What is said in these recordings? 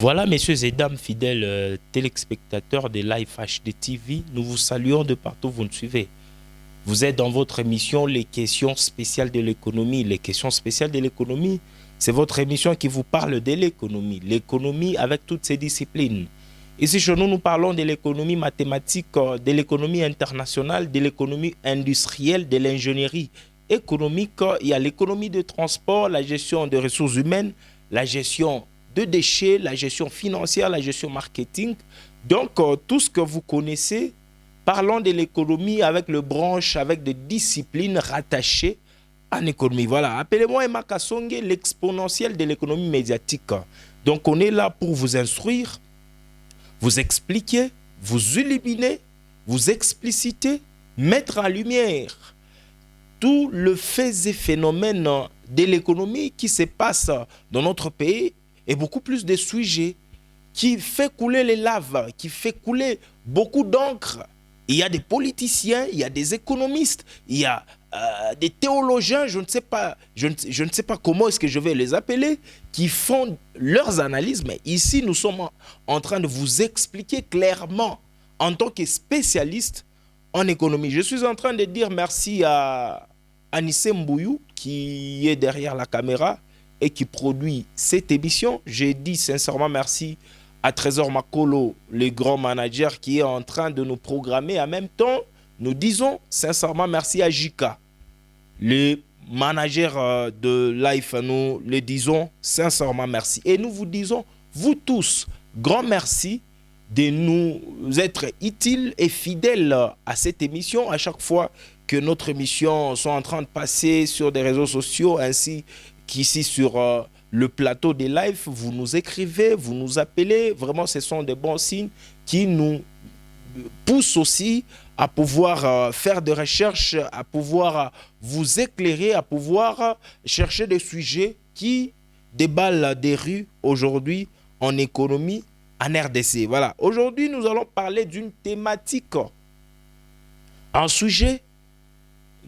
Voilà, messieurs et dames, fidèles téléspectateurs de Live HD TV, nous vous saluons de partout où vous nous suivez. Vous êtes dans votre émission Les questions spéciales de l'économie. Les questions spéciales de l'économie, c'est votre émission qui vous parle de l'économie. L'économie avec toutes ses disciplines. Ici, chez nous, nous parlons de l'économie mathématique, de l'économie internationale, de l'économie industrielle, de l'ingénierie économique. Il y a l'économie de transport, la gestion des ressources humaines, la gestion de déchets, la gestion financière, la gestion marketing. Donc, tout ce que vous connaissez, parlons de l'économie avec le branche, avec des disciplines rattachées en économie. Voilà, appelez-moi Emma Kassongue, l'exponentiel de l'économie médiatique. Donc, on est là pour vous instruire, vous expliquer, vous illuminer, vous expliciter, mettre en lumière tout le fait et phénomène de l'économie qui se passe dans notre pays et beaucoup plus de sujets qui fait couler les laves, qui fait couler beaucoup d'encre. Il y a des politiciens, il y a des économistes, il y a des théologiens, je ne sais pas comment est-ce que je vais les appeler, qui font leurs analyses. Mais ici, nous sommes en train de vous expliquer clairement, en tant que spécialiste en économie. Je suis en train de dire merci à Anissé Mbouyou, qui est derrière la caméra et qui produit cette émission. J'ai dit sincèrement merci à Trésor Makolo, le grand manager qui est en train de nous programmer. En même temps, nous disons sincèrement merci à Jika, le manager de Life. Nous le disons sincèrement merci. Et nous vous disons, vous tous, grand merci de nous être utiles et fidèles à cette émission. À chaque fois que notre émission sont en train de passer sur des réseaux sociaux, ainsi qu'ici sur le plateau des lives, vous nous écrivez, vous nous appelez. Vraiment, ce sont des bons signes qui nous poussent aussi à pouvoir faire des recherches, à pouvoir vous éclairer, à pouvoir chercher des sujets qui déballent des rues aujourd'hui en économie, en RDC. Voilà. Aujourd'hui, nous allons parler d'une thématique, un sujet.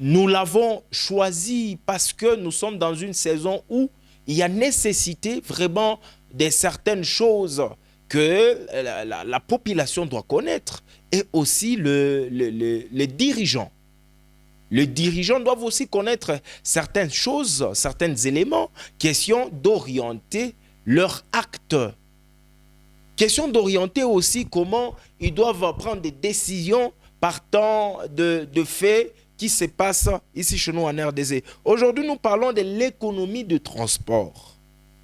Nous l'avons choisi parce que nous sommes dans une saison où il y a nécessité vraiment de certaines choses que la population doit connaître, et aussi les dirigeants. Les dirigeants doivent aussi connaître certaines choses, certains éléments, question d'orienter leur acte. Question d'orienter aussi comment ils doivent prendre des décisions partant de faits qui se passe ici chez nous en RDC. Aujourd'hui, nous parlons de l'économie de transport,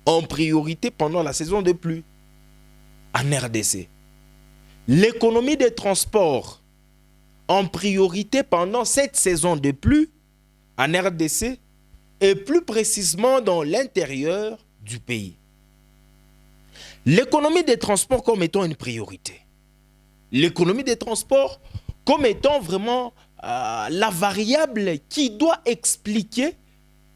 en priorité pendant la saison de pluie en RDC. L'économie des transports, en priorité pendant cette saison de pluie en RDC, et plus précisément dans l'intérieur du pays. L'économie des transports comme étant une priorité. L'économie des transports comme étant vraiment la variable qui doit expliquer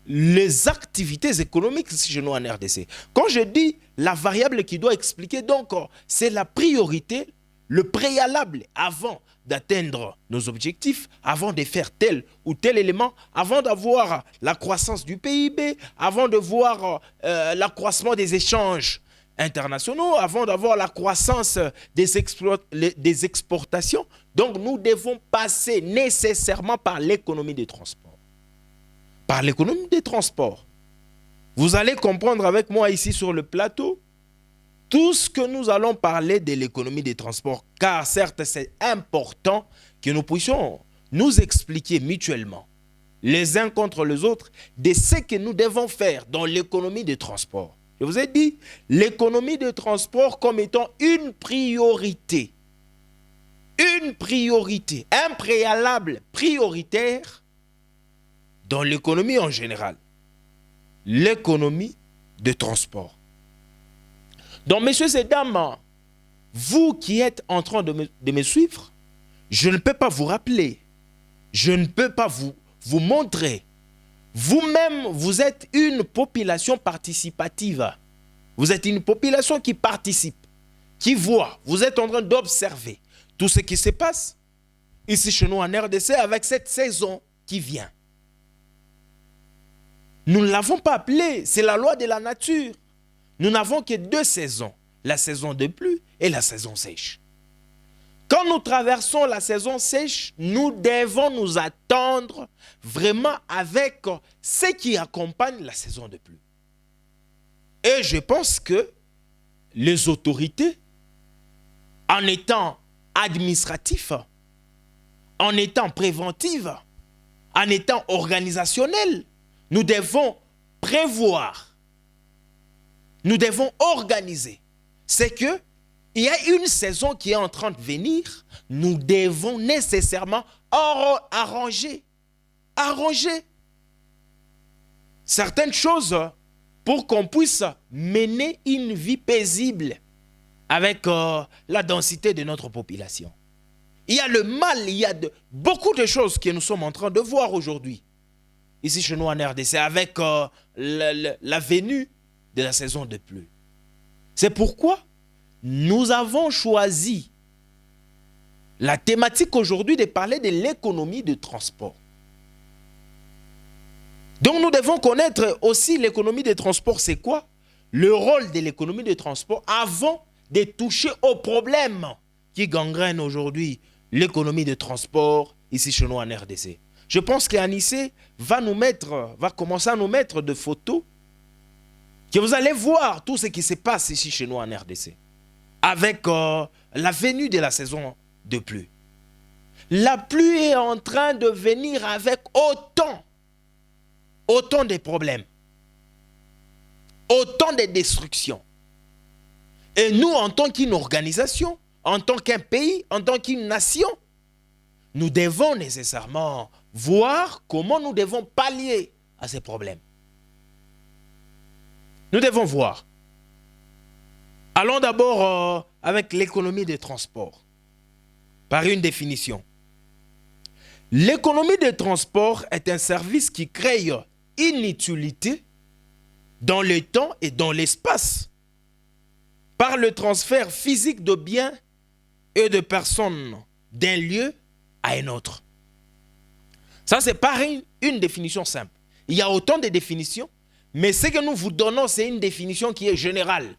les activités économiques chez nous en RDC. Quand je dis la variable qui doit expliquer, donc c'est la priorité, le préalable avant d'atteindre nos objectifs, avant de faire tel ou tel élément, avant d'avoir la croissance du PIB, avant de voir l'accroissement des échanges internationaux, avant d'avoir la croissance des exportations. Donc, nous devons passer nécessairement par l'économie des transports. Par l'économie des transports. Vous allez comprendre avec moi ici sur le plateau tout ce que nous allons parler de l'économie des transports, car certes, c'est important que nous puissions nous expliquer mutuellement, les uns contre les autres, de ce que nous devons faire dans l'économie des transports. Je vous ai dit, l'économie de transport comme étant une priorité. Une priorité, un préalable prioritaire dans l'économie en général. L'économie de transport. Donc, messieurs et dames, vous qui êtes en train de me suivre, je ne peux pas vous rappeler, je ne peux pas vous montrer. Vous-même, vous êtes une population participative. Vous êtes une population qui participe, qui voit. Vous êtes en train d'observer tout ce qui se passe ici chez nous en RDC avec cette saison qui vient. Nous ne l'avons pas appelée, c'est la loi de la nature. Nous n'avons que 2 saisons, la saison de pluie et la saison sèche. Quand nous traversons la saison sèche, nous devons nous attendre vraiment avec ce qui accompagne la saison de pluie. Et je pense que les autorités, en étant administratifs, en étant préventives, en étant organisationnelles, nous devons prévoir, nous devons organiser. C'est que il y a une saison qui est en train de venir, nous devons nécessairement arranger certaines choses pour qu'on puisse mener une vie paisible avec la densité de notre population. Il y a le mal, il y a beaucoup de choses que nous sommes en train de voir aujourd'hui, ici chez nous en RDC, avec la venue de la saison de pluie. C'est pourquoi nous avons choisi la thématique aujourd'hui de parler de l'économie de transport. Donc nous devons connaître aussi l'économie des transports, c'est quoi? Le rôle de l'économie des transports avant de toucher aux problèmes qui gangrènent aujourd'hui l'économie de transport ici chez nous en RDC. Je pense qu'Anissé va commencer à nous mettre des photos que vous allez voir tout ce qui se passe ici chez nous en RDC avec la venue de la saison de pluie. La pluie est en train de venir avec autant de problèmes, autant de destructions. Et nous, en tant qu'une organisation, en tant qu'un pays, en tant qu'une nation, nous devons nécessairement voir comment nous devons pallier à ces problèmes. Nous devons voir. Allons d'abord avec l'économie des transports, par une définition. L'économie des transports est un service qui crée une utilité dans le temps et dans l'espace par le transfert physique de biens et de personnes d'un lieu à un autre. Ça, c'est par une définition simple. Il y a autant de définitions, mais ce que nous vous donnons, c'est une définition qui est générale.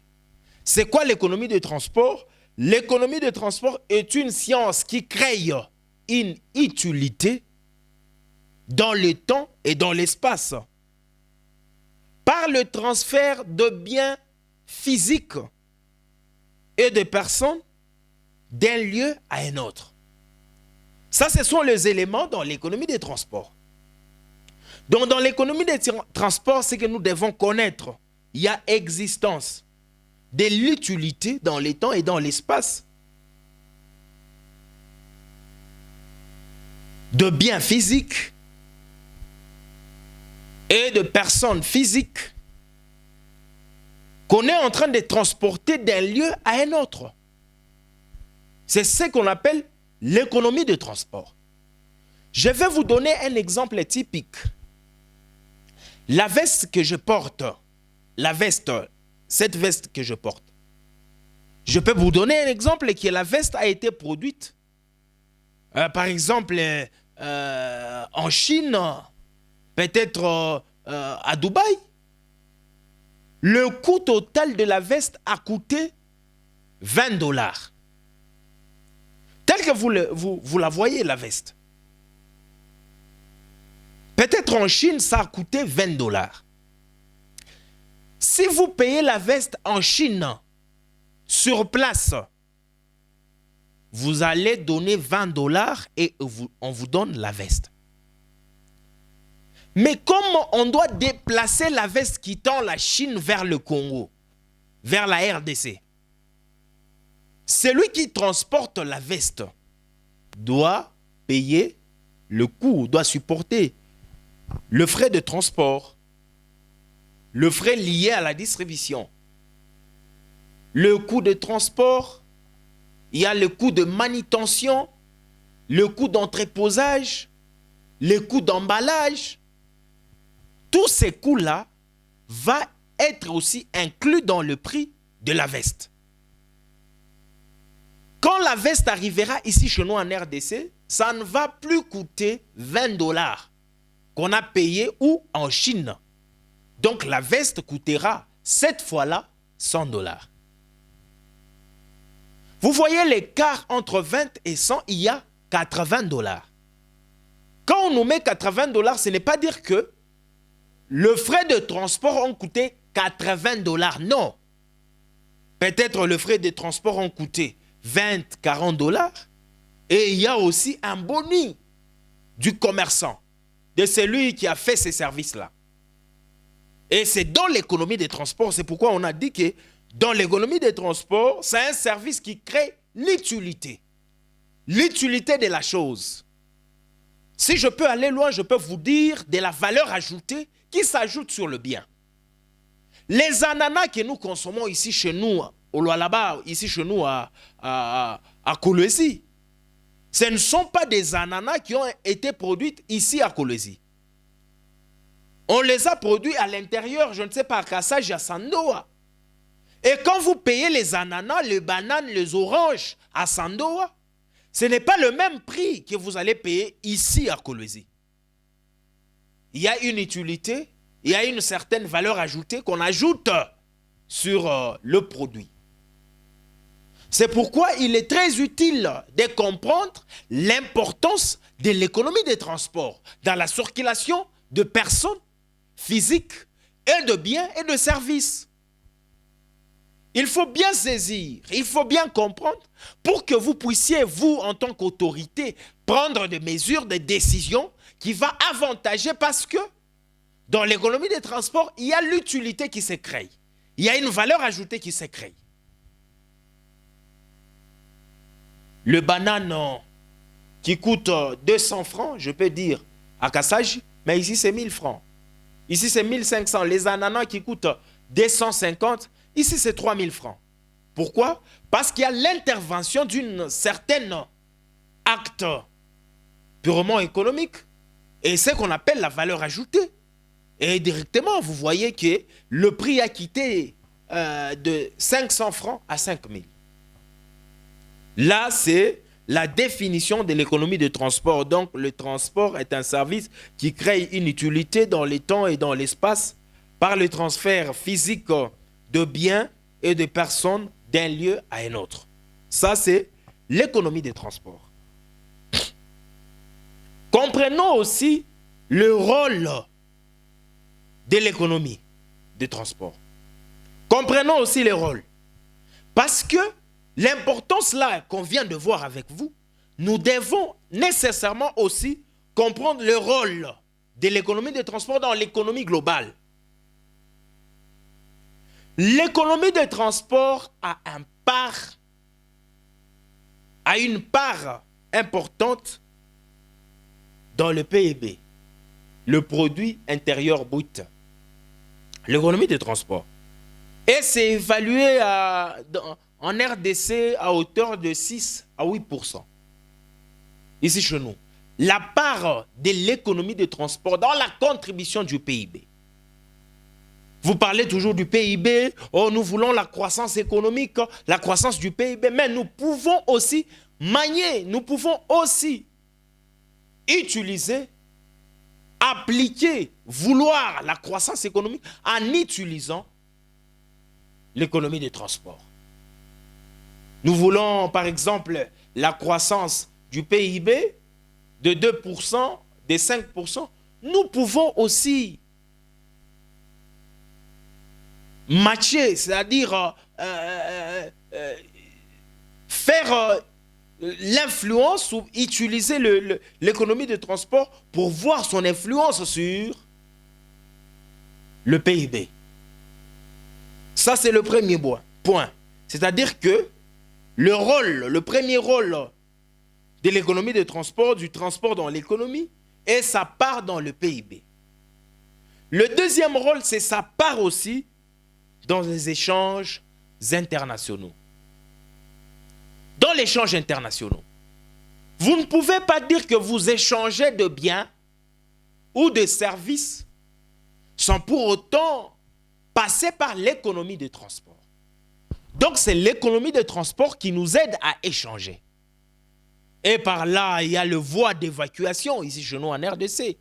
C'est quoi l'économie de transport? L'économie de transport est une science qui crée une utilité dans le temps et dans l'espace par le transfert de biens physiques et de personnes d'un lieu à un autre. Ça, ce sont les éléments dans l'économie des transports. Donc, dans l'économie des transports, c'est que nous devons connaître. Il y a existence de l'utilité dans les temps et dans l'espace de biens physiques et de personnes physiques qu'on est en train de transporter d'un lieu à un autre. C'est ce qu'on appelle l'économie de transport. Je vais vous donner un exemple typique. La veste que je porte, cette veste que je porte, je peux vous donner un exemple que la veste a été produite, par exemple, en Chine, peut-être à Dubaï. Le coût total de la veste a coûté $20. Tel que vous la voyez, la veste. Peut-être en Chine, ça a coûté $20. Si vous payez la veste en Chine, sur place, vous allez donner $20 et on vous donne la veste. Mais comme on doit déplacer la veste quittant la Chine vers le Congo, vers la RDC, celui qui transporte la veste doit payer le coût, doit supporter le frais de transport, le frais lié à la distribution, le coût de transport, il y a le coût de manutention, le coût d'entreposage, le coût d'emballage. Tous ces coûts-là vont être aussi inclus dans le prix de la veste. Quand la veste arrivera ici chez nous en RDC, ça ne va plus coûter $20 qu'on a payé ou en Chine. Donc la veste coûtera cette fois-là $100. Vous voyez l'écart entre 20 et 100, il y a 80 dollars. Quand on nous met 80 dollars, ce n'est pas dire que le frais de transport ont coûté 80 dollars. Non. Peut-être le frais de transport ont coûté 20, 40 dollars. Et il y a aussi un bonus du commerçant, de celui qui a fait ces services-là. Et c'est dans l'économie des transports. C'est pourquoi on a dit que dans l'économie des transports, c'est un service qui crée l'utilité. L'utilité de la chose. Si je peux aller loin, je peux vous dire de la valeur ajoutée qui s'ajoute sur le bien. Les ananas que nous consommons ici chez nous, au Lualaba, ici chez nous à Kolwezi, ce ne sont pas des ananas qui ont été produits ici à Kolwezi. On les a produits à l'intérieur, je ne sais pas, à Kassaji, à Sandoa. Et quand vous payez les ananas, les bananes, les oranges à Sandoa, ce n'est pas le même prix que vous allez payer ici à Kolwezi. Il y a une utilité, il y a une certaine valeur ajoutée qu'on ajoute sur le produit. C'est pourquoi il est très utile de comprendre l'importance de l'économie des transports dans la circulation de personnes physiques et de biens et de services. Il faut bien saisir, il faut bien comprendre pour que vous puissiez, vous, en tant qu'autorité, prendre des mesures, des décisions qui vont avantager parce que dans l'économie des transports, il y a l'utilité qui se crée. Il y a une valeur ajoutée qui se crée. Le banane qui coûte 200 francs, je peux dire, à Kassaji, mais ici c'est 1000 francs. Ici c'est 1500. Les ananas qui coûtent 250, ici c'est 3000 francs. Pourquoi? Parce qu'il y a l'intervention d'une certaine acte purement économique. Et c'est ce qu'on appelle la valeur ajoutée. Et directement, vous voyez que le prix a quitté de 500 francs à 5000. Là, c'est la définition de l'économie de transport. Donc, le transport est un service qui crée une utilité dans le temps et dans l'espace par le transfert physique de biens et de personnes d'un lieu à un autre. Ça, c'est l'économie des transports. Comprenons aussi le rôle de l'économie des transports. Comprenons aussi les rôles. Parce que l'importance là qu'on vient de voir avec vous, nous devons nécessairement aussi comprendre le rôle de l'économie des transports dans l'économie globale. L'économie des transports a une part importante dans le PIB, le produit intérieur brut. L'économie des transports. Et c'est évalué en RDC à hauteur de 6 à 8%. Ici chez nous. La part de l'économie des transports dans la contribution du PIB. Vous parlez toujours du PIB, oh, nous voulons la croissance économique, la croissance du PIB, mais nous pouvons aussi manier, nous pouvons aussi utiliser, appliquer, vouloir la croissance économique en utilisant l'économie des transports. Nous voulons, par exemple, la croissance du PIB de 2%, de 5%. Nous pouvons aussi matcher, c'est-à-dire faire l'influence ou utiliser l'économie de transport pour voir son influence sur le PIB. Ça, c'est le premier point. C'est-à-dire que le premier rôle de l'économie de transport, du transport dans l'économie, est sa part dans le PIB. Le deuxième rôle, c'est sa part aussi dans les échanges internationaux. Dans les échanges internationaux, vous ne pouvez pas dire que vous échangez de biens ou de services sans pour autant passer par l'économie de transport. Donc, c'est l'économie de transport qui nous aide à échanger. Et par là, il y a le voie d'évacuation ici chez nous en RDC.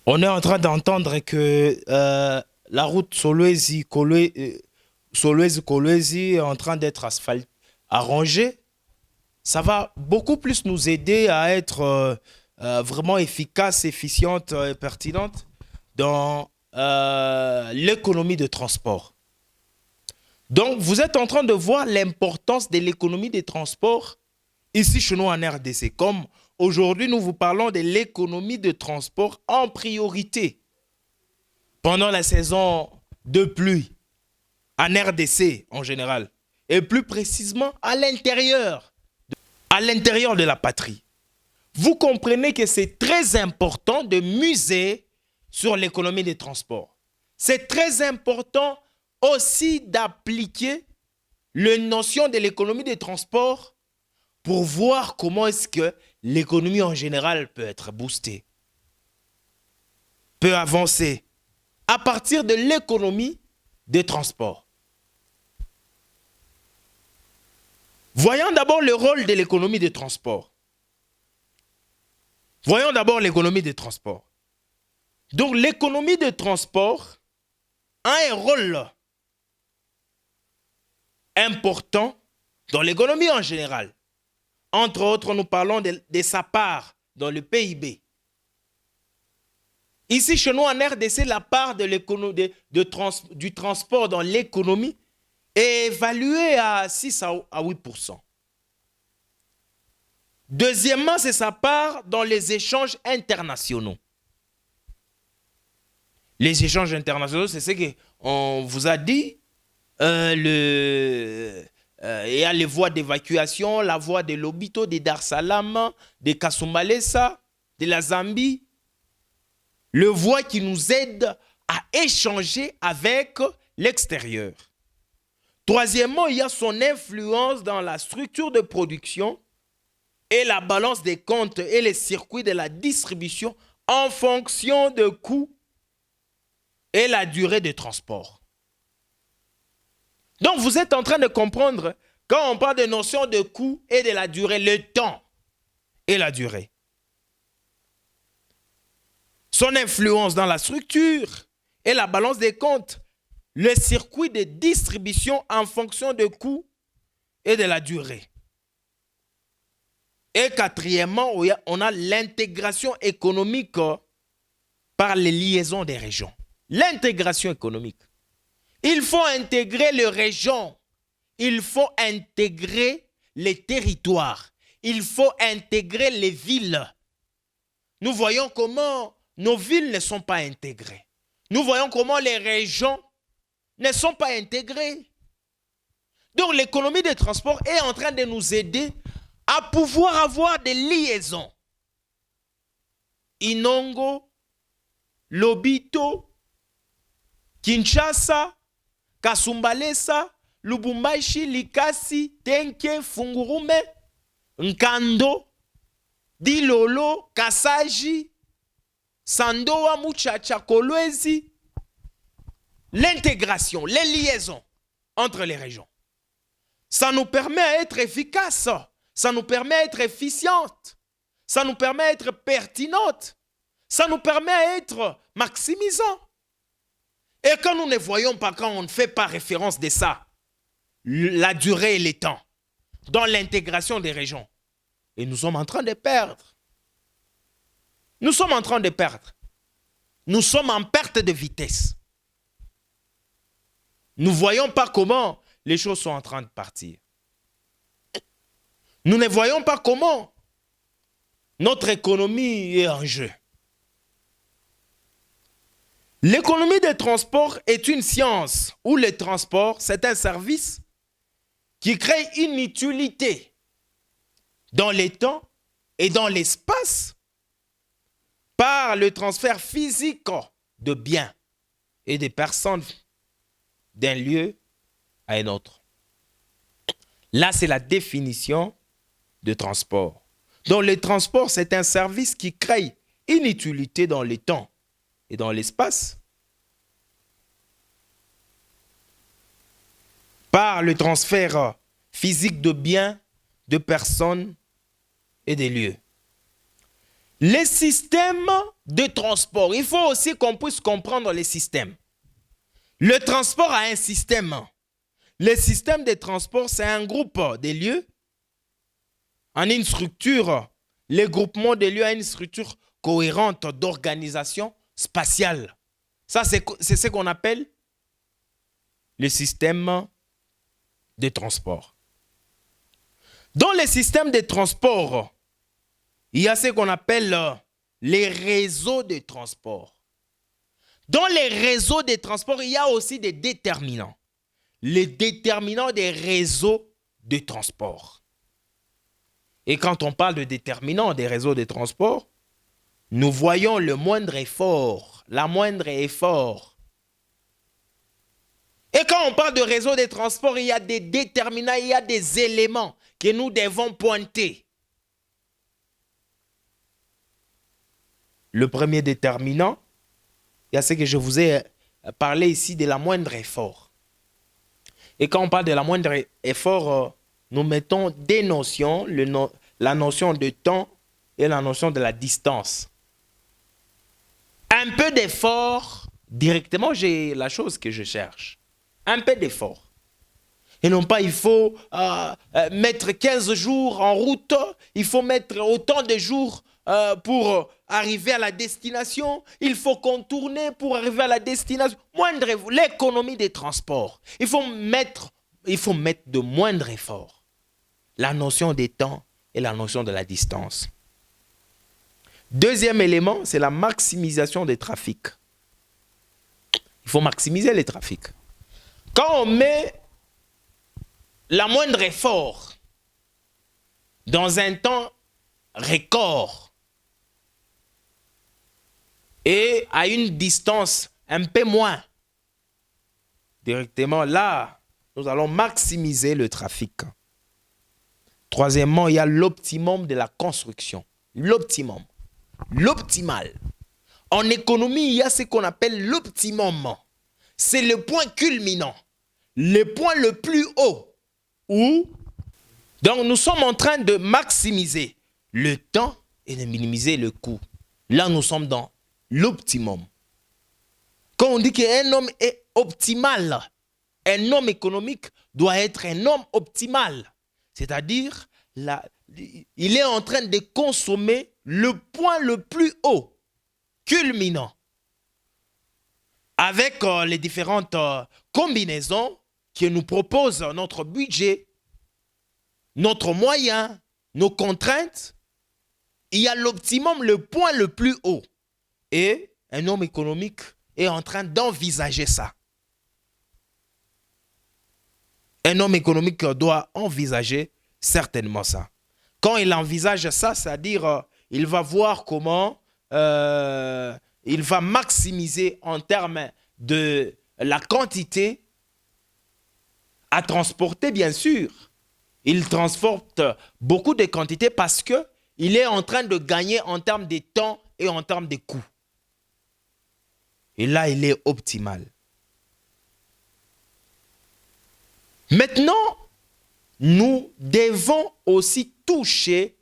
On est en train d'entendre que la route Solwezi-Kolwezi est en train d'être arrangé, ça va beaucoup plus nous aider à être vraiment efficace, efficiente et pertinente dans l'économie de transport. Donc, vous êtes en train de voir l'importance de l'économie des transports ici chez nous en RDC. Comme aujourd'hui, nous vous parlons de l'économie de transport en priorité pendant la saison de pluie en RDC en général et plus précisément à l'intérieur de la patrie. Vous comprenez que c'est très important de miser sur l'économie des transports. C'est très important aussi d'appliquer la notion de l'économie des transports pour voir comment est-ce que l'économie en général peut être boostée, peut avancer à partir de l'économie des transports. Voyons d'abord le rôle de l'économie des transports. Voyons d'abord l'économie des transports. Donc l'économie des transports a un rôle important dans l'économie en général. Entre autres, nous parlons de sa part dans le PIB. Ici, chez nous, en RDC, la part de du transport dans l'économie est évaluée à 6 à 8%. Deuxièmement, c'est sa part dans les échanges internationaux. Les échanges internationaux, c'est ce qu'on vous a dit. Il y a les voies d'évacuation, la voie de Lobito, de Dar Salam, de Kasumbalesa, de la Zambie. Le voie qui nous aide à échanger avec l'extérieur. Troisièmement, il y a son influence dans la structure de production et la balance des comptes et les circuits de la distribution en fonction de coûts et la durée de transport. Donc, vous êtes en train de comprendre, quand on parle de notion de coût et de la durée, le temps et la durée. Son influence dans la structure et la balance des comptes, le circuit de distribution en fonction de coûts et de la durée. Et quatrièmement, on a l'intégration économique par les liaisons des régions. L'intégration économique. Il faut intégrer les régions. Il faut intégrer les territoires. Il faut intégrer les villes. Nous voyons comment nos villes ne sont pas intégrées. Nous voyons comment les régions ne sont pas intégrées. Donc l'économie des transports est en train de nous aider à pouvoir avoir des liaisons. Inongo, Lobito, Kinshasa, Kasumbalesa, Lubumbashi, Likasi, Tenke, Fungurume, Nkando, Dilolo, Kasaji, Sandoa, Muchacha, Kolwezi. L'intégration, les liaisons entre les régions. Ça nous permet d'être efficaces, ça nous permet d'être efficientes, ça nous permet d'être pertinentes, ça nous permet d'être maximisants. Et quand nous ne voyons pas, quand on ne fait pas référence de ça, la durée et les temps, dans l'intégration des régions, et nous sommes en train de perdre. Nous sommes en train de perdre. Nous sommes en perte de vitesse. Nous ne voyons pas comment les choses sont en train de partir. Nous ne voyons pas comment notre économie est en jeu. L'économie des transports est une science où le transport, c'est un service qui crée une utilité dans les temps et dans l'espace par le transfert physique de biens et de personnes d'un lieu à un autre. Là, c'est la définition de transport. Donc, le transport, c'est un service qui crée une utilité dans le temps et dans l'espace par le transfert physique de biens, de personnes et des lieux. Les systèmes de transport, il faut aussi qu'on puisse comprendre les systèmes. Le transport a un système. Le système de transport, c'est un groupe de lieux en une structure. Le groupement de lieux a une structure cohérente d'organisation spatiale. Ça, c'est ce qu'on appelle le système de transport. Dans le système de transport, il y a ce qu'on appelle les réseaux de transport. Dans les réseaux de transport, il y a aussi des déterminants. Les déterminants des réseaux de transport. Et quand on parle de déterminants des réseaux de transport, nous voyons le moindre effort, la moindre effort. Et quand on parle de réseau de transport, il y a des déterminants, il y a des éléments que nous devons pointer. Le premier déterminant, il y a ce que je vous ai parlé ici de la moindre effort. Et quand on parle de la moindre effort, nous mettons des notions, la notion de temps et la notion de la distance. Un peu d'effort, directement, j'ai la chose que je cherche. Un peu d'effort. Et non pas, il faut mettre 15 jours en route, il faut mettre autant de jours pour arriver à la destination, il faut contourner pour arriver à la destination. L'économie des transports, il faut mettre de moindres efforts. La notion des temps et la notion de la distance. Deuxième élément, c'est la maximisation des trafics. Il faut maximiser les trafics. Quand on met la moindre effort dans un temps record et à une distance un peu moins, directement là, nous allons maximiser le trafic. Troisièmement, il y a l'optimum de la construction. L'optimum. L'optimal. En économie, il y a ce qu'on appelle l'optimum. C'est le point culminant, le point le plus haut. Donc, nous sommes en train de maximiser le temps et de minimiser le coût. Là, nous sommes dans l'optimum. Quand on dit qu'un homme est optimal, un homme économique doit être un homme optimal. C'est-à-dire, il est en train de consommer le point le plus haut, culminant, avec les différentes combinaisons que nous propose notre budget, notre moyen, nos contraintes. Il y a l'optimum, le point le plus haut. Et un homme économique est en train d'envisager ça. Un homme économique doit envisager certainement ça. Quand il envisage ça, c'est-à-dire il va voir comment il va maximiser en termes de la quantité à transporter, bien sûr. Il transporte beaucoup de quantités parce qu'il est en train de gagner en termes de temps et en termes de coûts. Et là, il est optimal. Maintenant, nous devons aussi toucher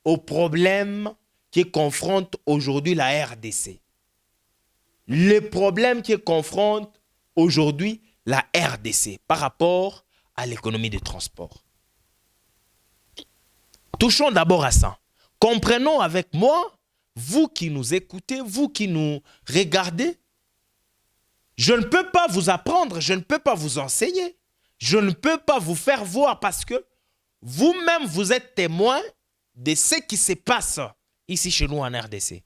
aux problèmes qui confrontent aujourd'hui la RDC. Les problèmes qui confrontent aujourd'hui la RDC par rapport à l'économie des transports. Touchons d'abord à ça. Comprenons avec moi, vous qui nous écoutez, vous qui nous regardez, je ne peux pas vous apprendre, je ne peux pas vous enseigner, je ne peux pas vous faire voir parce que vous-même, vous êtes témoin de ce qui se passe ici chez nous en RDC.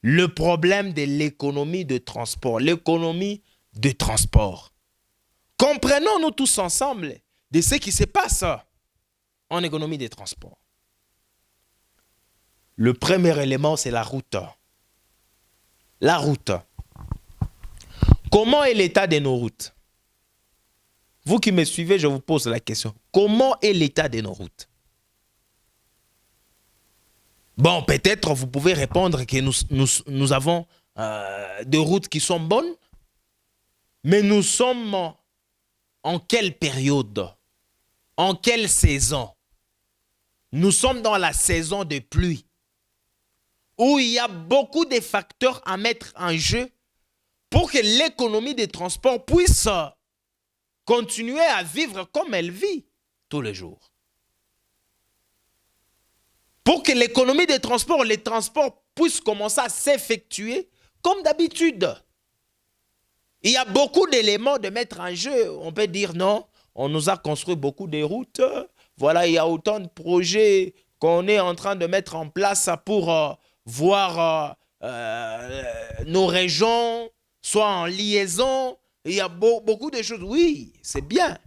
Le problème de l'économie de transport, l'économie de transport. Comprenons-nous tous ensemble de ce qui se passe en économie des transports. Le premier élément, c'est la route. La route. Comment est l'état de nos routes? Vous qui me suivez, je vous pose la question. Comment est l'état de nos routes? Bon, peut-être vous pouvez répondre que nous avons des routes qui sont bonnes, mais nous sommes en quelle période? En quelle saison? Nous sommes dans la saison de pluie, où il y a beaucoup de facteurs à mettre en jeu pour que l'économie des transports puisse continuer à vivre comme elle vit tous les jours. Pour que l'économie des transports, les transports puissent commencer à s'effectuer comme d'habitude. Il y a beaucoup d'éléments de mettre en jeu. On peut dire non, on nous a construit beaucoup de routes. Voilà, il y a autant de projets qu'on est en train de mettre en place pour voir nos régions soit en liaison. Il y a beaucoup de choses. Oui, c'est bien.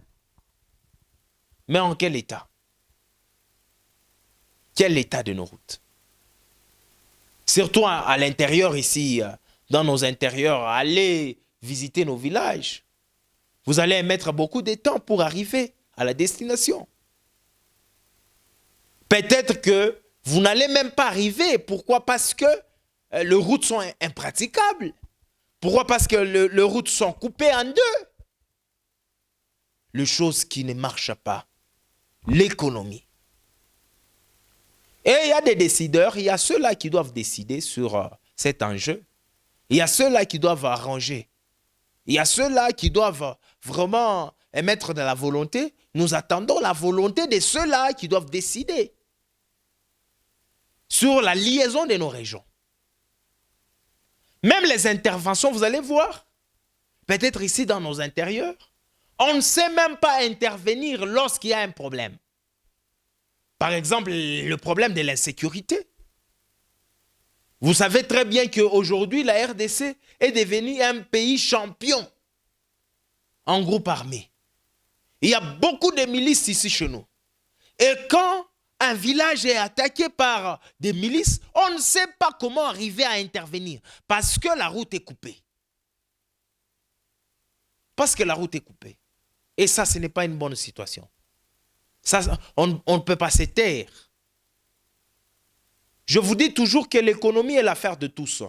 Mais en quel état? Quel état de nos routes? Surtout à l'intérieur ici, dans nos intérieurs, allez visiter nos villages. Vous allez mettre beaucoup de temps pour arriver à la destination. Peut-être que vous n'allez même pas arriver. Pourquoi? Parce que les routes sont impraticables. Pourquoi? Parce que les routes sont coupées en deux. Les choses qui ne marchent pas. L'économie. Et il y a des décideurs, il y a ceux-là qui doivent décider sur cet enjeu. Il y a ceux-là qui doivent arranger. Il y a ceux-là qui doivent vraiment émettre de la volonté. Nous attendons la volonté de ceux-là qui doivent décider sur la liaison de nos régions. Même les interventions, vous allez voir, peut-être ici dans nos intérieurs, on ne sait même pas intervenir lorsqu'il y a un problème. Par exemple, le problème de l'insécurité. Vous savez très bien qu'aujourd'hui, la RDC est devenue un pays champion en groupe armé. Il y a beaucoup de milices ici chez nous. Et quand un village est attaqué par des milices, on ne sait pas comment arriver à intervenir parce que la route est coupée. Parce que la route est coupée. Et ça, ce n'est pas une bonne situation. Ça, on ne peut pas se taire. Je vous dis toujours que l'économie est l'affaire de tous.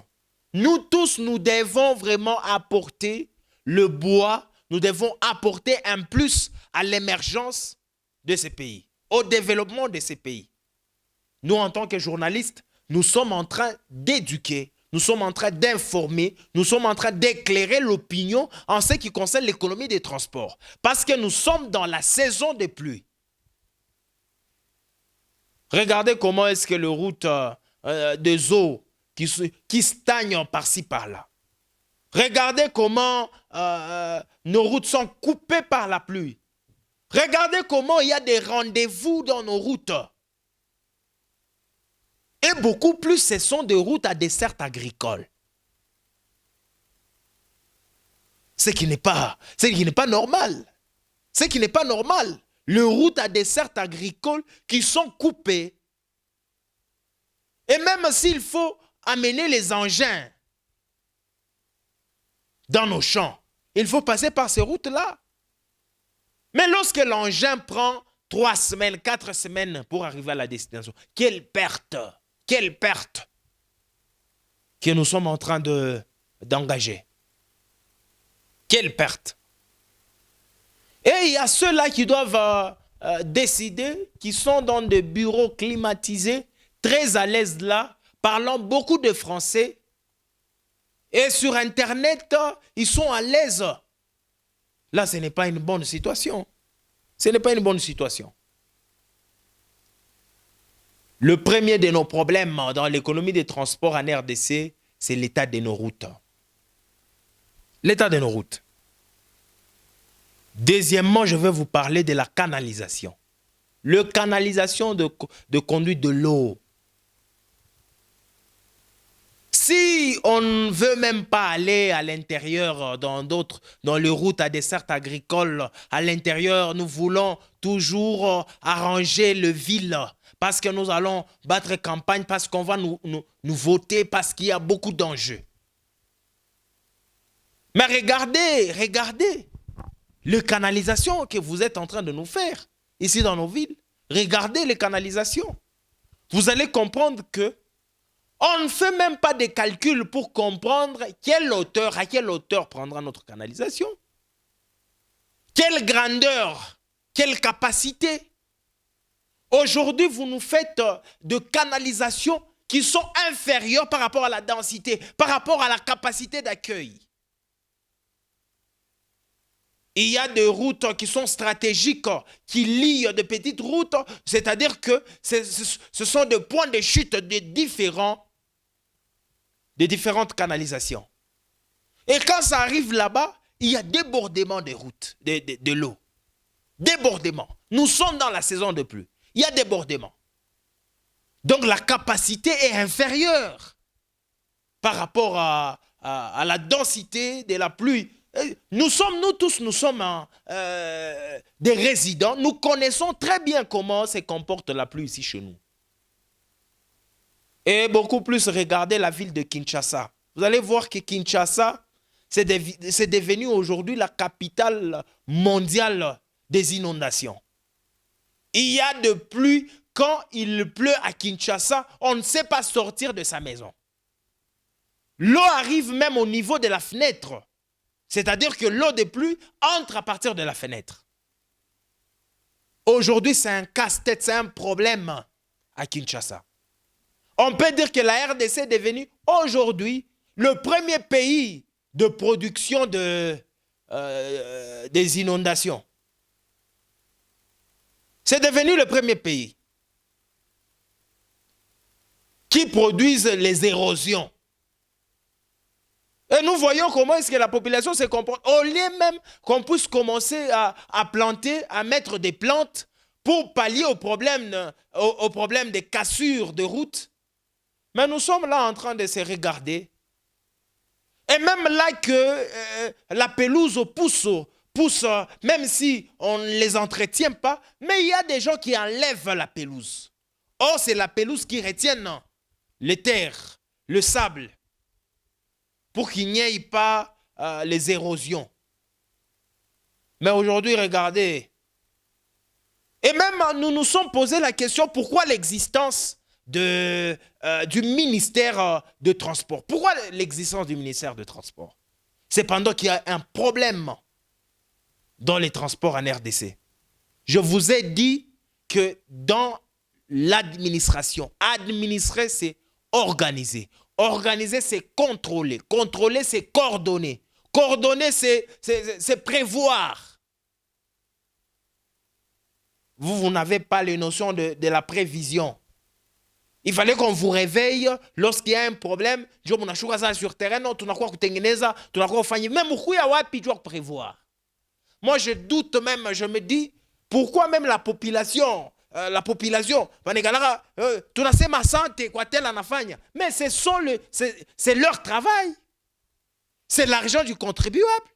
Nous tous, nous devons vraiment apporter le bois, nous devons apporter un plus à l'émergence de ces pays, au développement de ces pays. Nous, en tant que journalistes, nous sommes en train d'éduquer, nous sommes en train d'informer, nous sommes en train d'éclairer l'opinion en ce qui concerne l'économie des transports. Parce que nous sommes dans la saison des pluies. Regardez comment est-ce que les routes des eaux qui stagnent par-ci, par-là. Regardez comment nos routes sont coupées par la pluie. Regardez comment il y a des rendez-vous dans nos routes. Et beaucoup plus, ce sont des routes à dessert agricole. Ce qui n'est pas normal. Ce qui n'est pas normal. Les routes à dessert agricole qui sont coupées. Et même s'il faut amener les engins dans nos champs, il faut passer par ces routes-là. Mais lorsque l'engin prend 3 semaines, 4 semaines pour arriver à la destination, quelle perte que nous sommes en train d'engager. Quelle perte. Et il y a ceux-là qui doivent décider, qui sont dans des bureaux climatisés, très à l'aise là, parlant beaucoup de français. Et sur Internet, ils sont à l'aise. Là, ce n'est pas une bonne situation. Ce n'est pas une bonne situation. Le premier de nos problèmes dans l'économie des transports en RDC, c'est l'état de nos routes. L'état de nos routes. Deuxièmement, je vais vous parler de la canalisation. La canalisation de conduite de l'eau. Si on ne veut même pas aller à l'intérieur dans les routes à dessert agricole, à l'intérieur, nous voulons toujours arranger le ville parce que nous allons battre campagne, parce qu'on va nous voter, parce qu'il y a beaucoup d'enjeux. Mais regardez les canalisations que vous êtes en train de nous faire ici dans nos villes. Regardez les canalisations. Vous allez comprendre que on ne fait même pas de calcul pour comprendre à quelle hauteur prendra notre canalisation. Quelle grandeur, quelle capacité. Aujourd'hui, vous nous faites de canalisations qui sont inférieures par rapport à la densité, par rapport à la capacité d'accueil. Il y a des routes qui sont stratégiques, qui lient de petites routes, c'est-à-dire que ce sont des points de chute de différentes canalisations. Et quand ça arrive là-bas, il y a débordement des routes, de l'eau. Débordement. Nous sommes dans la saison de pluie. Il y a débordement. Donc la capacité est inférieure par rapport à la densité de la pluie. Nous tous, nous sommes des résidents. Nous connaissons très bien comment se comporte la pluie ici chez nous. Et beaucoup plus, regardez la ville de Kinshasa. Vous allez voir que Kinshasa, c'est devenu aujourd'hui la capitale mondiale des inondations. Il y a de pluie. Quand il pleut à Kinshasa, on ne sait pas sortir de sa maison. L'eau arrive même au niveau de la fenêtre. C'est-à-dire que l'eau de pluie entre à partir de la fenêtre. Aujourd'hui, c'est un casse-tête, c'est un problème à Kinshasa. On peut dire que la RDC est devenue aujourd'hui le premier pays de production des inondations. C'est devenu le premier pays qui produisent les érosions. Et nous voyons comment est-ce que la population se comporte. Au lieu même qu'on puisse commencer à planter, à mettre des plantes pour pallier au problème des cassures de route. Mais nous sommes là en train de se regarder. Et même là que la pelouse pousse, même si on ne les entretient pas, mais il y a des gens qui enlèvent la pelouse. Or, c'est la pelouse qui retient les terres, le sable, pour qu'il n'y ait pas les érosions. Mais aujourd'hui, regardez. Et même, nous nous sommes posé la question, pourquoi l'existence du ministère de Transport? Pourquoi l'existence du ministère de Transport? C'est pendant qu'il y a un problème dans les transports en RDC. Je vous ai dit que dans l'administration, administrer, c'est organiser. Organiser, c'est contrôler. Contrôler, c'est coordonner. Coordonner, c'est prévoir. Vous n'avez pas les notions de la prévision. Il fallait qu'on vous réveille lorsqu'il y a un problème. Même prévoir. Moi, je doute même, je me dis, pourquoi même la population, mais c'est leur travail. C'est l'argent du contribuable.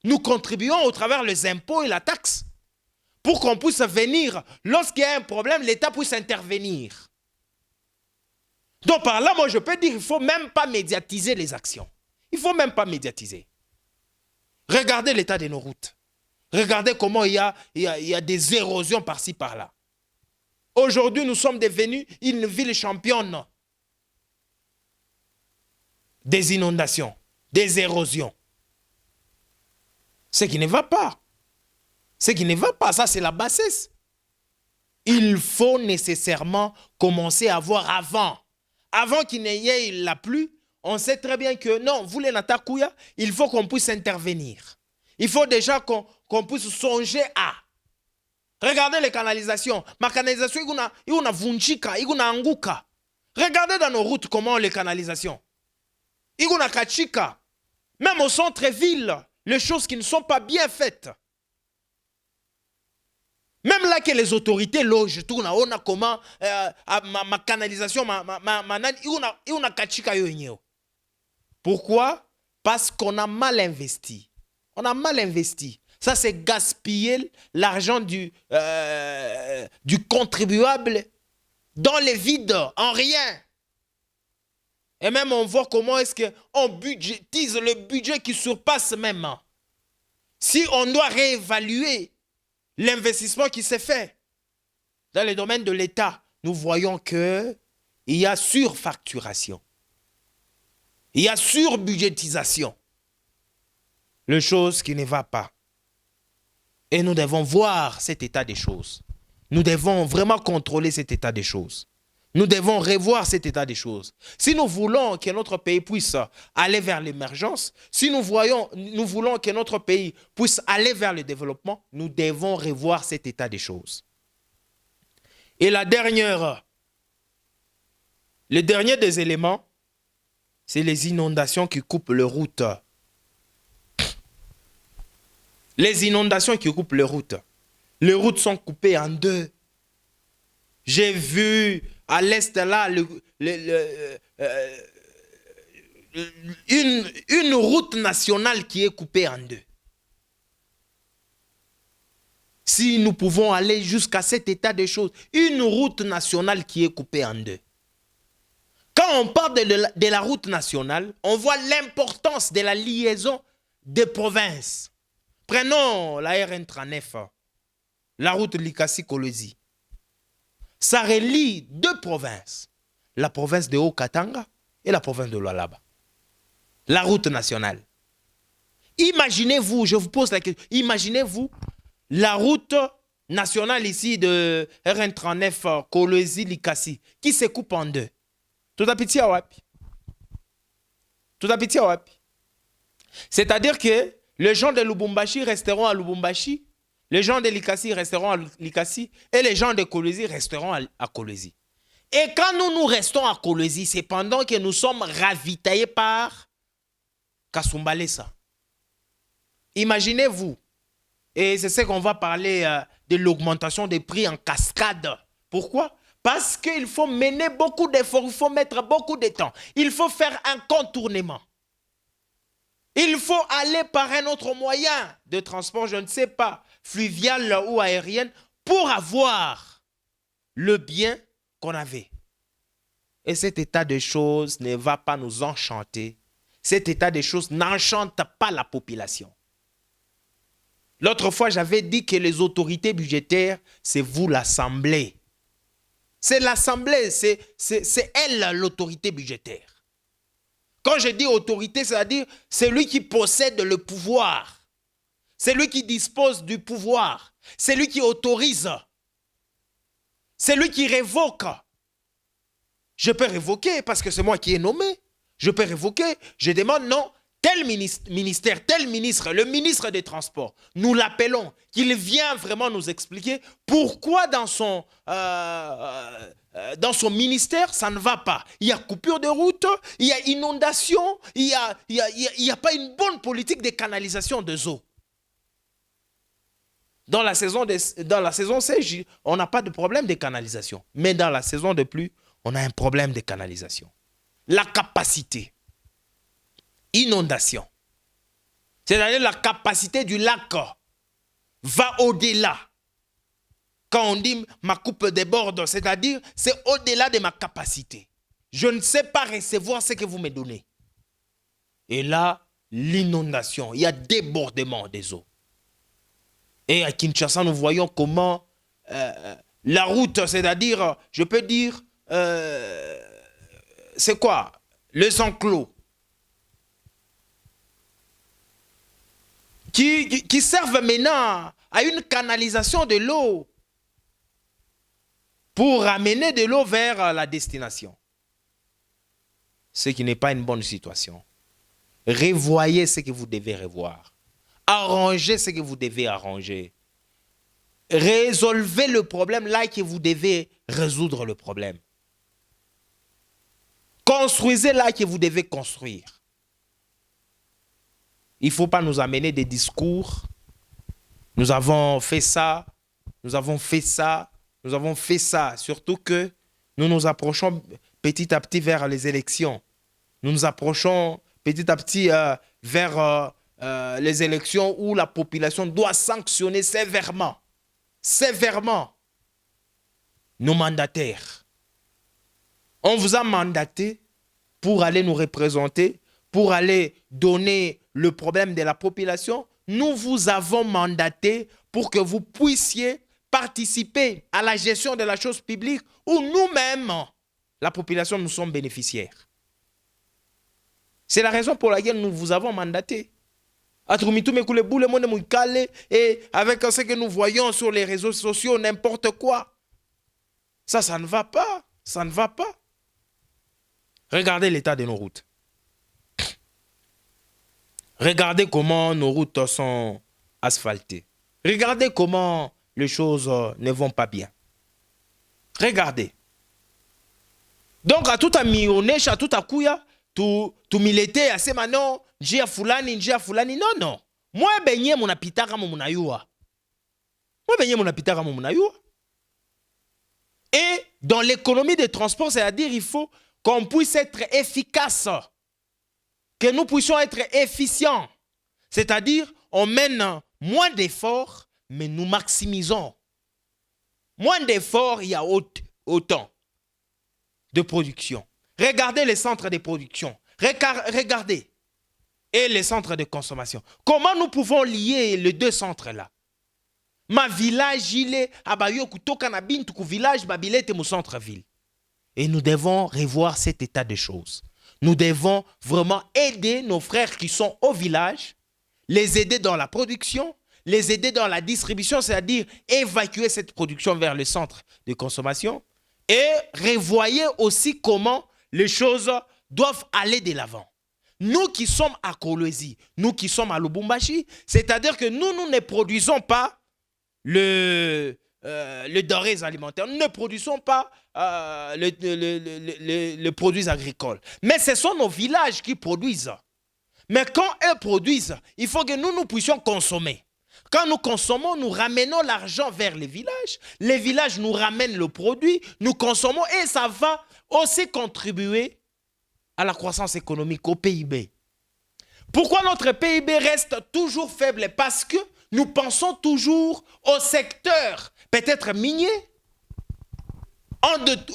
Nous contribuons au travers les impôts et la taxe pour qu'on puisse venir, lorsqu'il y a un problème, l'État puisse intervenir. Donc par là, moi je peux dire, il ne faut même pas médiatiser les actions. Il ne faut même pas médiatiser. Regardez l'état de nos routes. Regardez comment il y a des érosions par-ci, par-là. Aujourd'hui, nous sommes devenus une ville championne des inondations, des érosions. Ce qui ne va pas. Ce qui ne va pas, ça c'est la bassesse. Il faut nécessairement commencer à voir avant. Avant qu'il n'y ait la pluie, on sait très bien que non, vous les Natakouya, il faut qu'on puisse intervenir. Il faut déjà qu'on puisse songer à. Regardez les canalisations. Ma canalisation, il y a vunchika, il y a anguka. Regardez dans nos routes comment les canalisations. Il y a kachika. Même au centre-ville, les choses qui ne sont pas bien faites. Même là que les autorités logent, on a comment ma canalisation, il y a kachika yo. Pourquoi? Parce qu'on a mal investi. On a mal investi. Ça, c'est gaspiller l'argent du contribuable dans les vides, en rien. Et même, on voit comment est-ce qu'on budgétise le budget qui surpasse même. Si on doit réévaluer l'investissement qui s'est fait dans le domaine de l'État, nous voyons qu'il y a surfacturation. Il y a surbudgétisation. Le chose qui ne va pas. Et nous devons voir cet état des choses. Nous devons vraiment contrôler cet état des choses. Nous devons revoir cet état des choses. Si nous voulons que notre pays puisse aller vers l'émergence, si nous voulons que notre pays puisse aller vers le développement, nous devons revoir cet état des choses. Et le dernier des éléments, c'est les inondations qui coupent les routes. Les inondations qui coupent les routes. Les routes sont coupées en deux. J'ai vu à l'est là une route nationale qui est coupée en deux. Si nous pouvons aller jusqu'à cet état de choses, une route nationale qui est coupée en deux. Quand on parle de la route nationale, on voit l'importance de la liaison des provinces. Prenons la RN39, la route Likasi-Kolwezi. Ça relie deux provinces, la province de Haut-Katanga et la province de Lualaba. La route nationale. Imaginez-vous, je vous pose la question, imaginez-vous la route nationale ici de RN39, Kolwezi-Likasi, qui se coupe en deux. Tout à petit à wapi. Tout à petit à wapi. C'est-à-dire que les gens de Lubumbashi resteront à Lubumbashi, les gens de Likasi resteront à Likasi et les gens de Kolwezi resteront à Kolwezi. Et quand nous restons à Kolwezi, c'est pendant que nous sommes ravitaillés par Kasumbalesa. Imaginez-vous, et c'est ce qu'on va parler de l'augmentation des prix en cascade. Pourquoi? Parce qu'il faut mener beaucoup d'efforts, il faut mettre beaucoup de temps. Il faut faire un contournement. Il faut aller par un autre moyen de transport, je ne sais pas, fluvial ou aérien, pour avoir le bien qu'on avait. Et cet état de choses ne va pas nous enchanter. Cet état de choses n'enchante pas la population. L'autre fois, j'avais dit que les autorités budgétaires, c'est vous l'Assemblée. C'est l'Assemblée, c'est elle l'autorité budgétaire. Quand je dis autorité, c'est-à-dire c'est lui qui possède le pouvoir. C'est lui qui dispose du pouvoir. C'est lui qui autorise. C'est lui qui révoque. Je peux révoquer parce que c'est moi qui ai nommé. Je peux révoquer. Je demande non. Tel ministère, tel ministre, le ministre des Transports, nous l'appelons, qu'il vienne vraiment nous expliquer pourquoi dans son ministère, ça ne va pas. Il y a coupure de route, il y a inondation, il y a pas une bonne politique de canalisation des eaux. Dans la saison sèche, on n'a pas de problème de canalisation. Mais dans la saison de pluie, on a un problème de canalisation. La capacité. Inondation. C'est-à-dire la capacité du lac va au-delà. Quand on dit ma coupe déborde, c'est-à-dire c'est au-delà de ma capacité. Je ne sais pas recevoir ce que vous me donnez. Et là, l'inondation, il y a débordement des eaux. Et à Kinshasa, nous voyons comment la route, c'est-à-dire, je peux dire, c'est quoi? Les enclos. Qui servent maintenant à une canalisation de l'eau pour amener de l'eau vers la destination. Ce qui n'est pas une bonne situation. Revoyez ce que vous devez revoir. Arrangez ce que vous devez arranger. Résolvez le problème là que vous devez résoudre le problème. Construisez là que vous devez construire. Il ne faut pas nous amener des discours. Nous avons fait ça, nous avons fait ça, nous avons fait ça. Surtout que nous nous approchons petit à petit vers les élections. Nous nous approchons petit à petit vers les élections où la population doit sanctionner sévèrement nos mandataires. On vous a mandaté pour aller nous représenter, pour aller donner le problème de la population. Nous vous avons mandaté pour que vous puissiez participer à la gestion de la chose publique où nous-mêmes, la population, nous sommes bénéficiaires. C'est la raison pour laquelle nous vous avons mandaté. Et avec ce que nous voyons sur les réseaux sociaux, n'importe quoi. Ça ne va pas. Ça ne va pas. Regardez l'état de nos routes. Regardez comment nos routes sont asphaltées. Regardez comment les choses ne vont pas bien. Regardez. Donc, à tout à mionesh, à tout à kouya, tu milete à ce manon, njia fulani. Non, non. Moi, benye mon apitaka mon ayua. Et dans l'économie des transports, c'est-à-dire il faut qu'on puisse être efficace, que nous puissions être efficients. C'est-à-dire, on mène moins d'efforts, mais nous maximisons. Moins d'efforts, il y a autant de production. Regardez les centres de production. Regardez. Et les centres de consommation. Comment nous pouvons lier les deux centres-là? Ma village, il est à Bayo, Kutoka na Bintu, village, Babilete, mon centre-ville. Et nous devons revoir cet état de choses. Nous devons vraiment aider nos frères qui sont au village, les aider dans la production, les aider dans la distribution, c'est-à-dire évacuer cette production vers le centre de consommation et revoyer aussi comment les choses doivent aller de l'avant. Nous qui sommes à Kolwezi, nous qui sommes à Lubumbashi, c'est-à-dire que nous ne produisons pas le denrées alimentaires, nous ne produisons pas les produits agricoles. Mais ce sont nos villages qui produisent. Mais quand eux produisent, il faut que nous puissions consommer. Quand nous consommons, nous ramenons l'argent vers les villages nous ramènent le produit, nous consommons et ça va aussi contribuer à la croissance économique, au PIB. Pourquoi notre PIB reste toujours faible? Parce que nous pensons toujours au secteur, peut-être minier,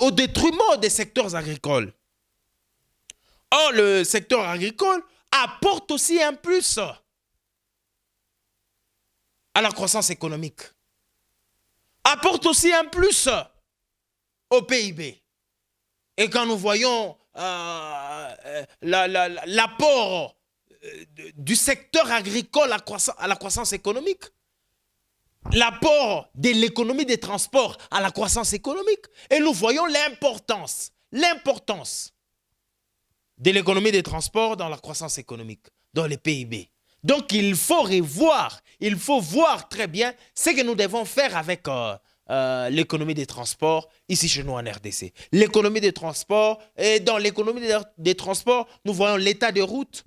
au détriment des secteurs agricoles. Or, le secteur agricole apporte aussi un plus à la croissance économique. Apporte aussi un plus au PIB. Et quand nous voyons l'apport du secteur agricole à la croissance économique, l'apport de l'économie des transports à la croissance économique, et nous voyons l'importance de l'économie des transports dans la croissance économique, dans le PIB. Donc il faut voir très bien ce que nous devons faire avec l'économie des transports ici chez nous en RDC. L'économie des transports, et dans l'économie des transports, nous voyons l'état des routes.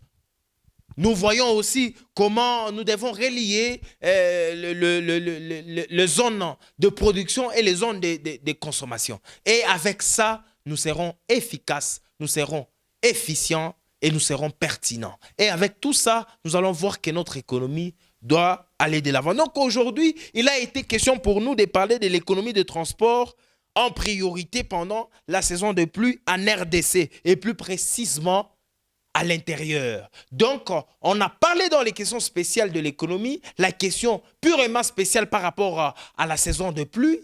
Nous voyons aussi comment nous devons relier les zones de production et les zones de consommation. Et avec ça, nous serons efficaces, nous serons efficients et nous serons pertinents. Et avec tout ça, nous allons voir que notre économie doit aller de l'avant. Donc aujourd'hui, il a été question pour nous de parler de l'économie de transport en priorité pendant la saison de pluie en RDC et plus précisément à l'intérieur. Donc, on a parlé dans les questions spéciales de l'économie, la question purement spéciale par rapport à la saison de pluie,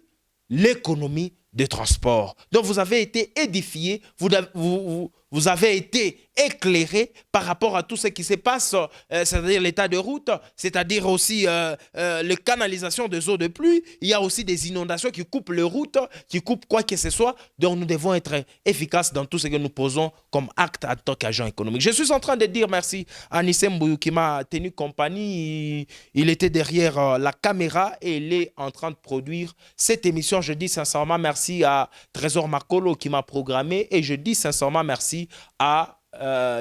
l'économie de transport. Donc, vous avez été édifiés, vous avez été éclairés par rapport à tout ce qui se passe, c'est-à-dire l'état de route, c'est-à-dire aussi les canalisations des eaux de pluie. Il y a aussi des inondations qui coupent les routes, qui coupent quoi que ce soit. Donc, nous devons être efficaces dans tout ce que nous posons comme acte en tant qu'agent économique. Je suis en train de dire merci à Nissem Bouyou qui m'a tenu compagnie. Il était derrière la caméra et il est en train de produire cette émission. Je dis sincèrement merci à Trésor Makolo qui m'a programmé et je dis sincèrement merci à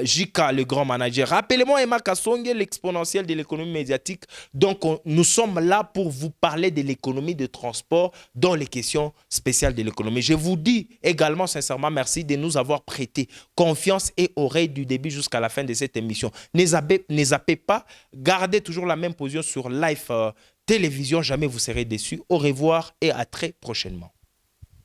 Jika, le grand manager. Rappelez-moi Emma Kassongue, l'exponentiel de l'économie médiatique. Donc, nous sommes là pour vous parler de l'économie de transport dans les questions spéciales de l'économie. Je vous dis également sincèrement merci de nous avoir prêté confiance et oreille du début jusqu'à la fin de cette émission. Ne zappez pas, gardez toujours la même position sur Live Télévision. Jamais vous serez déçus. Au revoir et à très prochainement.